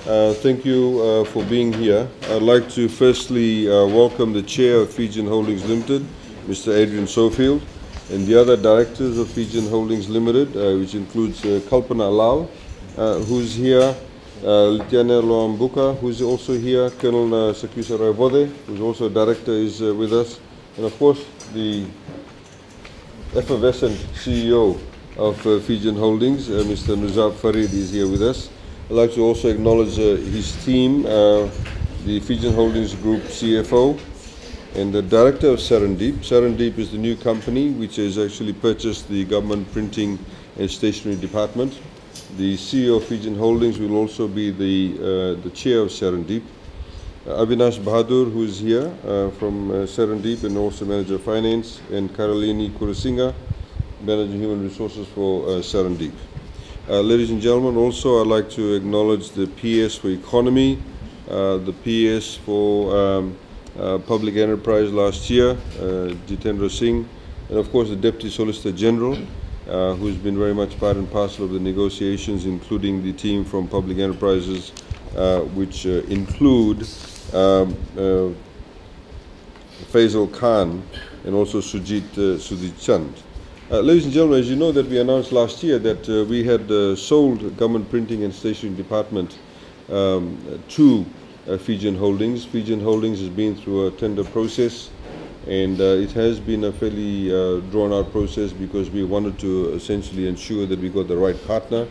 Thank you for being here. I'd like to firstly welcome the Chair of Fijian Holdings Limited, Mr. Adrian Sofield, and the other directors of Fijian Holdings Limited, which includes Kalpana Lal, who's here, Lieutenant Loambuka, who's also here, Colonel Sakusa Raivode, who's also a director, is with us, and of course the effervescent CEO of Fijian Holdings, Mr. Nuzab Farid, is here with us. I'd like to also acknowledge his team, the Fijian Holdings Group CFO, and the director of Serendip. Serendip is the new company which has actually purchased the government printing and stationery department. The CEO of Fijian Holdings will also be the chair of Serendip. Avinash Bahadur, who is here from Serendip and also Manager of Finance, and Karalini Kurasinga, Manager Human Resources for Serendip. Ladies and gentlemen, also I'd like to acknowledge the PS for Economy, the PS for Public Enterprise last year, Jitendra Singh, and of course the Deputy Solicitor General, who's been very much part and parcel of the negotiations, including the team from Public Enterprises, which include Faisal Khan and also Sujit Chand. Ladies and gentlemen, as you know that we announced last year that we had sold government printing and stationery department to Fijian Holdings. Fijian Holdings has been through a tender process, and it has been a fairly drawn out process because we wanted to essentially ensure that we got the right partner.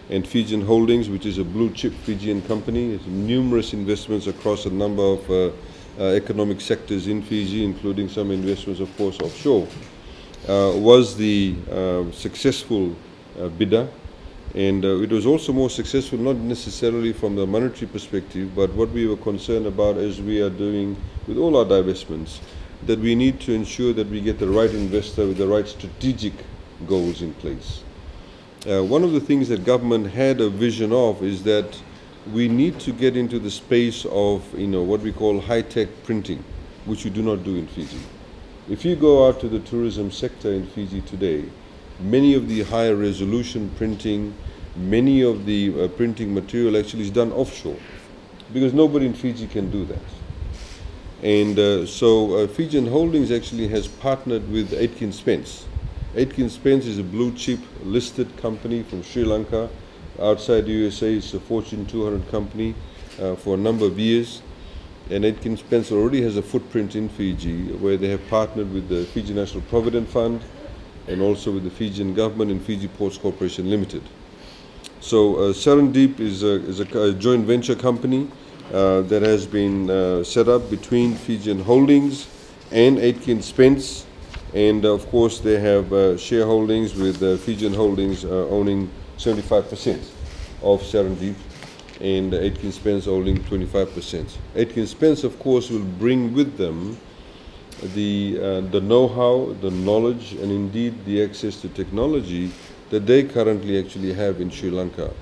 And Fijian Holdings, which is a blue chip Fijian company, has numerous investments across a number of economic sectors in Fiji, including some investments of course offshore. Was the successful bidder, and it was also more successful not necessarily from the monetary perspective, but what we were concerned about, as we are doing with all our divestments, that we need to ensure that we get the right investor with the right strategic goals in place. One of the things that government had a vision of is that we need to get into the space of what we call high-tech printing, which we do not do in Fiji. If you go out to the tourism sector in Fiji today, many of the higher resolution printing, many of the printing material actually is done offshore because nobody in Fiji can do that. And so Fijian Holdings actually has partnered with Aitken Spence. Aitken Spence is a blue chip listed company from Sri Lanka. Outside the USA, it's a Fortune 200 company for a number of years. And Aitken Spence already has a footprint in Fiji where they have partnered with the Fiji National Provident Fund and also with the Fijian government and Fiji Ports Corporation Limited. So Serendip is a joint venture company that has been set up between Fijian Holdings and Aitken Spence, and of course they have shareholdings with Fijian Holdings owning 75% of Serendip, and Aitken Spence holding 25%. Aitken Spence, of course, will bring with them the know-how, the knowledge, and indeed the access to technology that they currently actually have in Sri Lanka.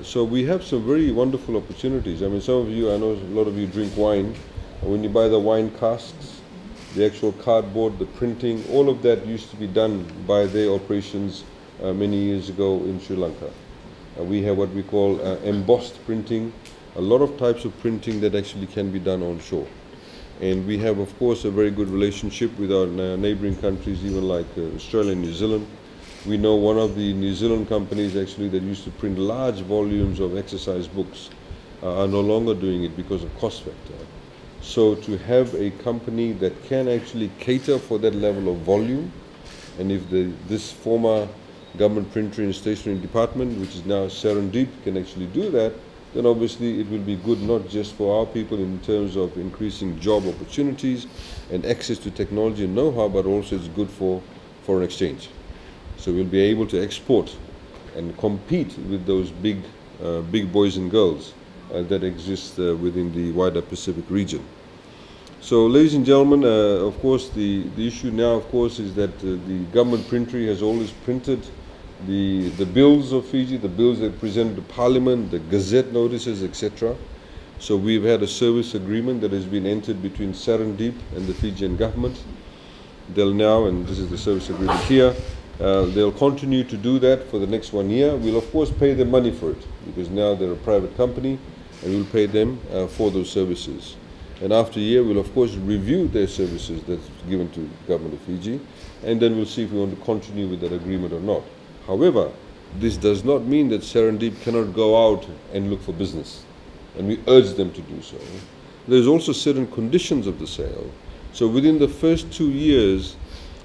So we have some very wonderful opportunities. I mean, some of you, I know a lot of you drink wine. When you buy the wine casks, the actual cardboard, the printing, all of that used to be done by their operations many years ago in Sri Lanka. We have what we call embossed printing, a lot of types of printing that actually can be done onshore. And we have, of course, a very good relationship with our neighboring countries, even like Australia and New Zealand. We know one of the New Zealand companies actually that used to print large volumes of exercise books are no longer doing it because of cost factor. So to have a company that can actually cater for that level of volume, and if this former government printer and stationery department, which is now Serendip, can actually do that, then obviously it will be good not just for our people in terms of increasing job opportunities and access to technology and know-how, but also it's good for foreign exchange. So we'll be able to export and compete with those big boys and girls that exist within the wider Pacific region. So, ladies and gentlemen, of course, the issue now, of course, is that the government printer has always printed the bills of Fiji, the bills that presented to Parliament, the Gazette notices, etc. So we've had a service agreement that has been entered between Serendip and the Fijian government. They'll now, and this is the service agreement here, They'll continue to do that for the next 1 year. We'll of course pay them money for it, because now they're a private company, and we'll pay them for those services. And after a year, we'll of course review their services that's given to the government of Fiji, and then we'll see if we want to continue with that agreement or not. However, this does not mean that Serendip cannot go out and look for business, and we urge them to do so. There's also certain conditions of the sale. So within the first 2 years,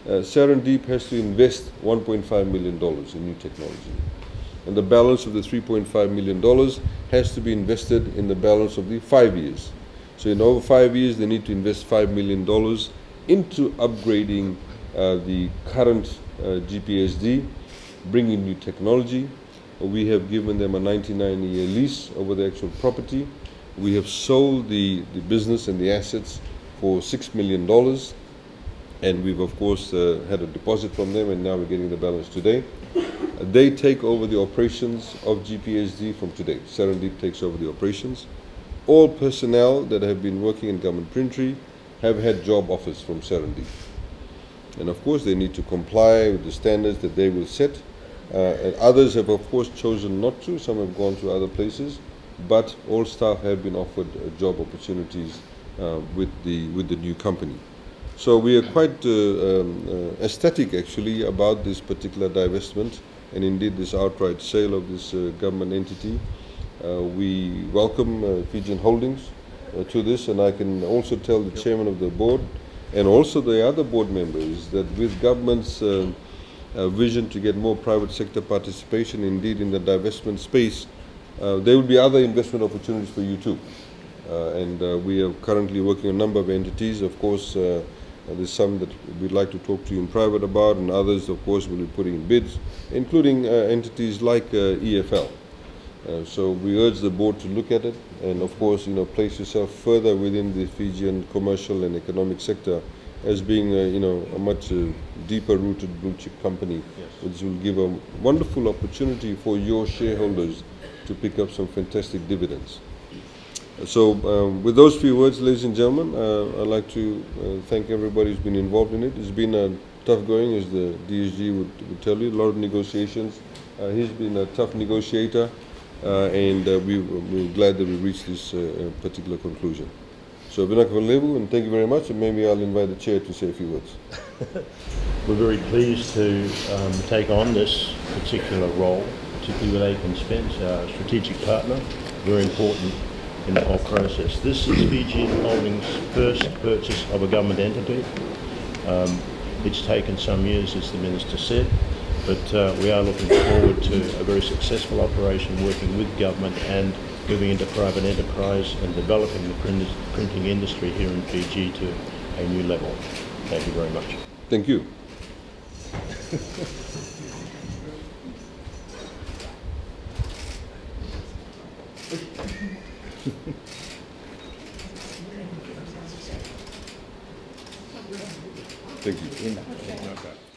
Serendip has to invest $1.5 million in new technology. And the balance of the $3.5 million has to be invested in the balance of the 5 years. So in over 5 years, they need to invest $5 million into upgrading the current GPSD, bringing new technology. We have given them a 99-year lease over the actual property. We have sold the business and the assets for $6 million. And we've of course had a deposit from them, and now we're getting the balance today. They take over the operations of GPSD from today. Serendip takes over the operations. All personnel that have been working in government printry have had job offers from Serendip. And of course they need to comply with the standards that they will set. And others have of course chosen not to. Some have gone to other places. But all staff have been offered job opportunities with the new company. So we are quite ecstatic actually about this particular divestment, and indeed this outright sale of this government entity. We welcome Fijian Holdings to this, and I can also tell the chairman of the board and also the other board members that with government's vision to get more private sector participation indeed in the divestment space, there will be other investment opportunities for you too. We are currently working on a number of entities. Of course, there's some that we'd like to talk to you in private about, and others, of course, will be putting in bids, including entities like EFL. So we urge the board to look at it, and of course, place yourself further within the Fijian commercial and economic sector as being, a much deeper-rooted blue-chip company, yes, which will give a wonderful opportunity for your shareholders to pick up some fantastic dividends. So with those few words, ladies and gentlemen, I'd like to thank everybody who's been involved in it. It's been tough going, as the DSG would tell you, a lot of negotiations. He's been a tough negotiator, and we're glad that we reached this particular conclusion. So, and thank you very much, and maybe I'll invite the chair to say a few words. We're very pleased to take on this particular role, particularly with Aitken Spence, our strategic partner, very important in the whole process. This is Fijian Holdings' first purchase of a government entity. It's taken some years, as the Minister said, but we are looking forward to a very successful operation working with government and moving into private enterprise and developing the printing industry here in Fiji to a new level. Thank you very much. Thank you. Thank you.